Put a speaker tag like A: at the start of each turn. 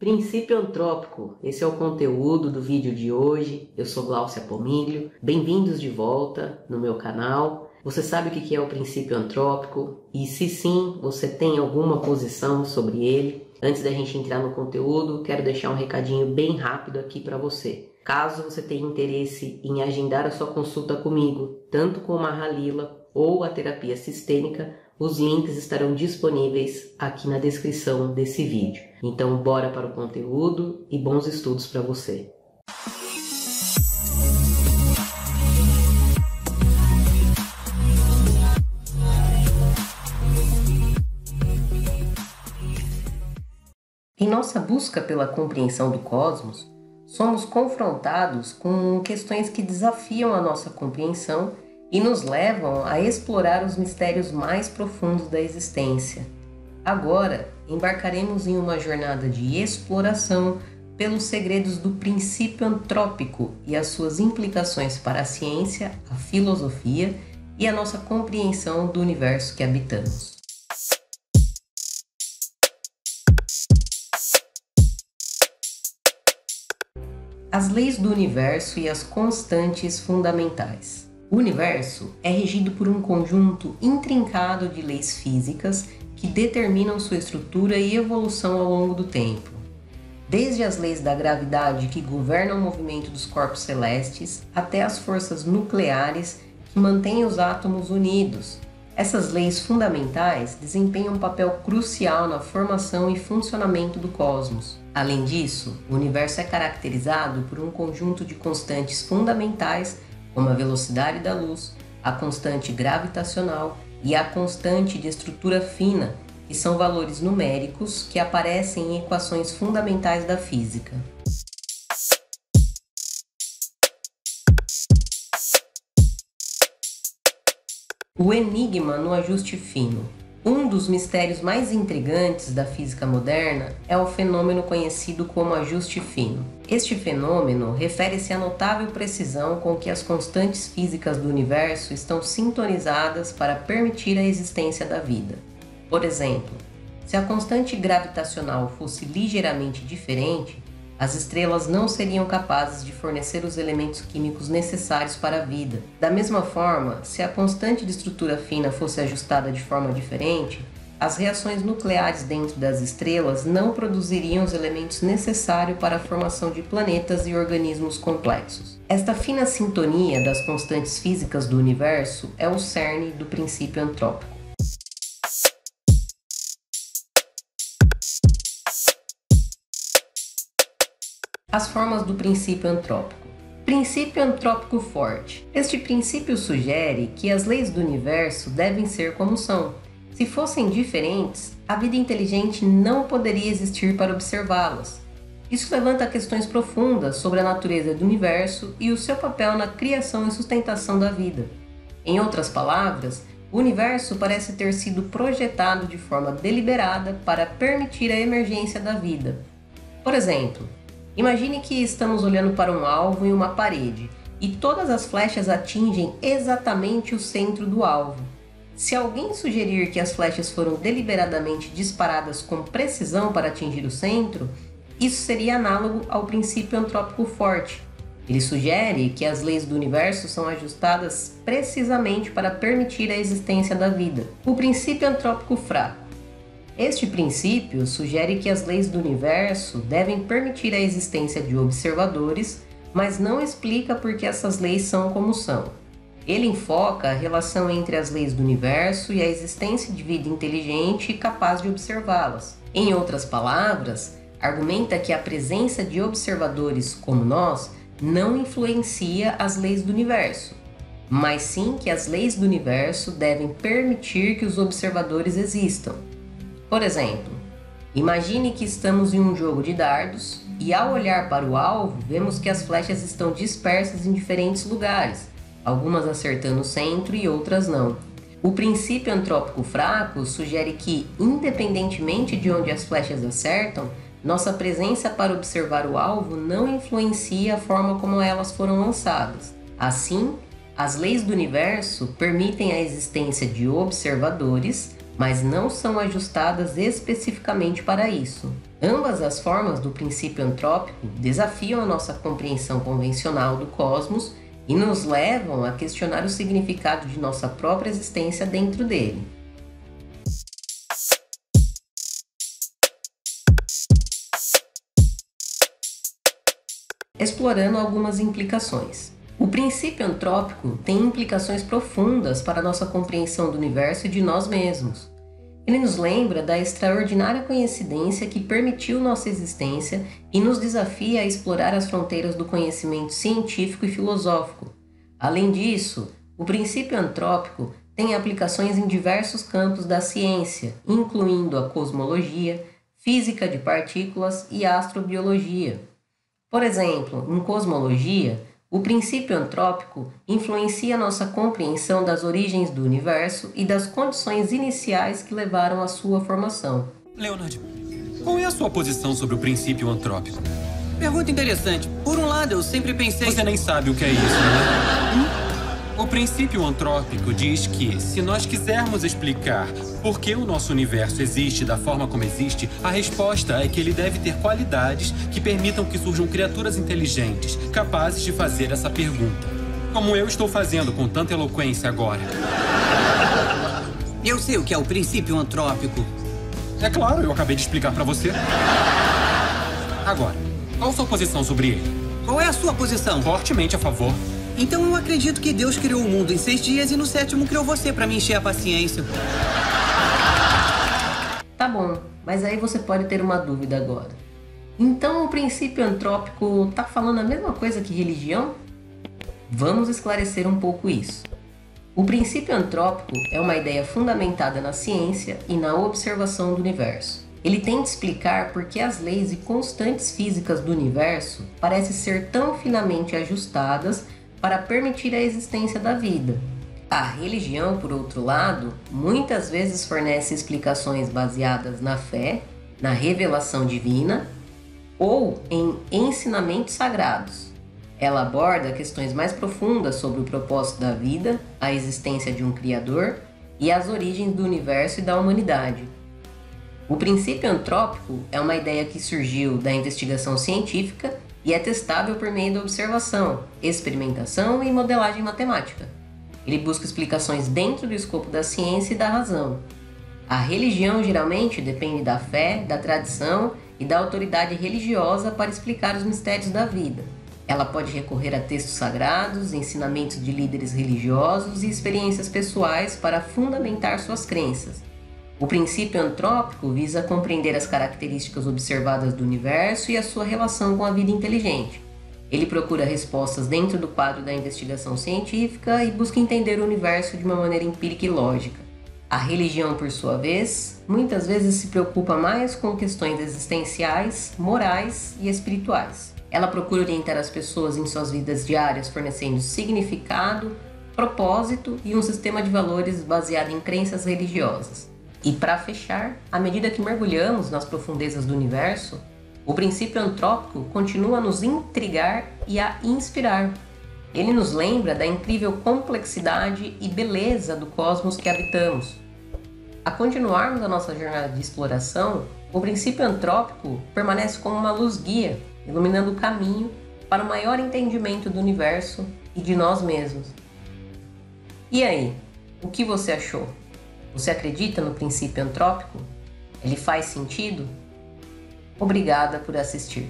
A: Princípio antrópico, esse é o conteúdo do vídeo de hoje. Eu sou Glaucia Pomiglio, bem-vindos de volta no meu canal. Você sabe o que é o princípio antrópico? E se sim, você tem alguma posição sobre ele? Antes da gente entrar no conteúdo, quero deixar um recadinho bem rápido aqui para você. Caso você tenha interesse em agendar a sua consulta comigo, tanto com a Halila ou a terapia sistêmica, os links estarão disponíveis aqui na descrição desse vídeo. Então, bora para o conteúdo e bons estudos para você! Em nossa busca pela compreensão do cosmos, somos confrontados com questões que desafiam a nossa compreensão e nos levam a explorar os mistérios mais profundos da existência. Agora, embarcaremos em uma jornada de exploração pelos segredos do princípio antrópico e as suas implicações para a ciência, a filosofia e a nossa compreensão do universo que habitamos. As leis do universo e as constantes fundamentais. O universo é regido por um conjunto intrincado de leis físicas que determinam sua estrutura e evolução ao longo do tempo. Desde as leis da gravidade que governam o movimento dos corpos celestes, até as forças nucleares que mantêm os átomos unidos. Essas leis fundamentais desempenham um papel crucial na formação e funcionamento do cosmos. Além disso, o universo é caracterizado por um conjunto de constantes fundamentais, como a velocidade da luz, a constante gravitacional e a constante de estrutura fina, que são valores numéricos que aparecem em equações fundamentais da física. O enigma no ajuste fino. Um dos mistérios mais intrigantes da física moderna é o fenômeno conhecido como ajuste fino. Este fenômeno refere-se à notável precisão com que as constantes físicas do universo estão sintonizadas para permitir a existência da vida. Por exemplo, se a constante gravitacional fosse ligeiramente diferente, as estrelas não seriam capazes de fornecer os elementos químicos necessários para a vida. Da mesma forma, se a constante de estrutura fina fosse ajustada de forma diferente, as reações nucleares dentro das estrelas não produziriam os elementos necessários para a formação de planetas e organismos complexos. Esta fina sintonia das constantes físicas do universo é o cerne do princípio antrópico. As formas do princípio antrópico. Princípio antrópico forte. Este princípio sugere que as leis do universo devem ser como são. Se fossem diferentes, a vida inteligente não poderia existir para observá-las. Isso levanta questões profundas sobre a natureza do universo e o seu papel na criação e sustentação da vida. Em outras palavras, o universo parece ter sido projetado de forma deliberada para permitir a emergência da vida. Por exemplo, imagine que estamos olhando para um alvo em uma parede e todas as flechas atingem exatamente o centro do alvo. Se alguém sugerir que as flechas foram deliberadamente disparadas com precisão para atingir o centro, isso seria análogo ao princípio antrópico forte. Ele sugere que as leis do universo são ajustadas precisamente para permitir a existência da vida. O princípio antrópico fraco. Este princípio sugere que as leis do universo devem permitir a existência de observadores, mas não explica por que essas leis são como são. Ele enfoca a relação entre as leis do universo e a existência de vida inteligente e capaz de observá-las. Em outras palavras, argumenta que a presença de observadores como nós não influencia as leis do universo, mas sim que as leis do universo devem permitir que os observadores existam. Por exemplo, imagine que estamos em um jogo de dardos e ao olhar para o alvo, vemos que as flechas estão dispersas em diferentes lugares, algumas acertando o centro e outras não. O princípio antrópico fraco sugere que, independentemente de onde as flechas acertam, nossa presença para observar o alvo não influencia a forma como elas foram lançadas. Assim, as leis do universo permitem a existência de observadores, mas não são ajustadas especificamente para isso. Ambas as formas do princípio antrópico desafiam a nossa compreensão convencional do cosmos e nos levam a questionar o significado de nossa própria existência dentro dele. Explorando algumas implicações. O princípio antrópico tem implicações profundas para a nossa compreensão do universo e de nós mesmos. Ele nos lembra da extraordinária coincidência que permitiu nossa existência e nos desafia a explorar as fronteiras do conhecimento científico e filosófico. Além disso, o princípio antrópico tem aplicações em diversos campos da ciência, incluindo a cosmologia, física de partículas e astrobiologia. Por exemplo, em cosmologia, o princípio antrópico influencia nossa compreensão das origens do universo e das condições iniciais que levaram à sua formação.
B: Leonard, qual é a sua posição sobre o princípio antrópico?
C: Pergunta interessante. Por um lado, eu sempre pensei...
B: Você nem sabe o que é isso, né? O princípio antrópico diz que, se nós quisermos explicar por que o nosso universo existe da forma como existe, a resposta é que ele deve ter qualidades que permitam que surjam criaturas inteligentes, capazes de fazer essa pergunta. Como eu estou fazendo com tanta eloquência agora.
C: Eu sei o que é o princípio antrópico.
B: É claro, eu acabei de explicar pra você. Agora, qual a sua posição sobre ele?
C: Qual é a sua posição?
B: Fortemente a favor.
C: Então eu acredito que Deus criou o mundo em 6 dias e no 7º criou você pra me encher a paciência.
A: Tá bom, mas aí você pode ter uma dúvida agora. Então o princípio antrópico tá falando a mesma coisa que religião? Vamos esclarecer um pouco isso. O princípio antrópico é uma ideia fundamentada na ciência e na observação do universo. Ele tenta explicar por que as leis e constantes físicas do universo parecem ser tão finamente ajustadas para permitir a existência da vida. A religião, por outro lado, muitas vezes fornece explicações baseadas na fé, na revelação divina ou em ensinamentos sagrados. Ela aborda questões mais profundas sobre o propósito da vida, a existência de um Criador e as origens do universo e da humanidade. O princípio antrópico é uma ideia que surgiu da investigação científica e é testável por meio da observação, experimentação e modelagem matemática. Ele busca explicações dentro do escopo da ciência e da razão. A religião geralmente depende da fé, da tradição e da autoridade religiosa para explicar os mistérios da vida. Ela pode recorrer a textos sagrados, ensinamentos de líderes religiosos e experiências pessoais para fundamentar suas crenças. O princípio antrópico visa compreender as características observadas do universo e a sua relação com a vida inteligente. Ele procura respostas dentro do quadro da investigação científica e busca entender o universo de uma maneira empírica e lógica. A religião, por sua vez, muitas vezes se preocupa mais com questões existenciais, morais e espirituais. Ela procura orientar as pessoas em suas vidas diárias, fornecendo significado, propósito e um sistema de valores baseado em crenças religiosas. E para fechar, à medida que mergulhamos nas profundezas do universo, o princípio antrópico continua a nos intrigar e a inspirar. Ele nos lembra da incrível complexidade e beleza do cosmos que habitamos. A continuarmos a nossa jornada de exploração, o princípio antrópico permanece como uma luz guia, iluminando o caminho para o maior entendimento do universo e de nós mesmos. E aí, o que você achou? Você acredita no princípio antrópico? Ele faz sentido? Obrigada por assistir.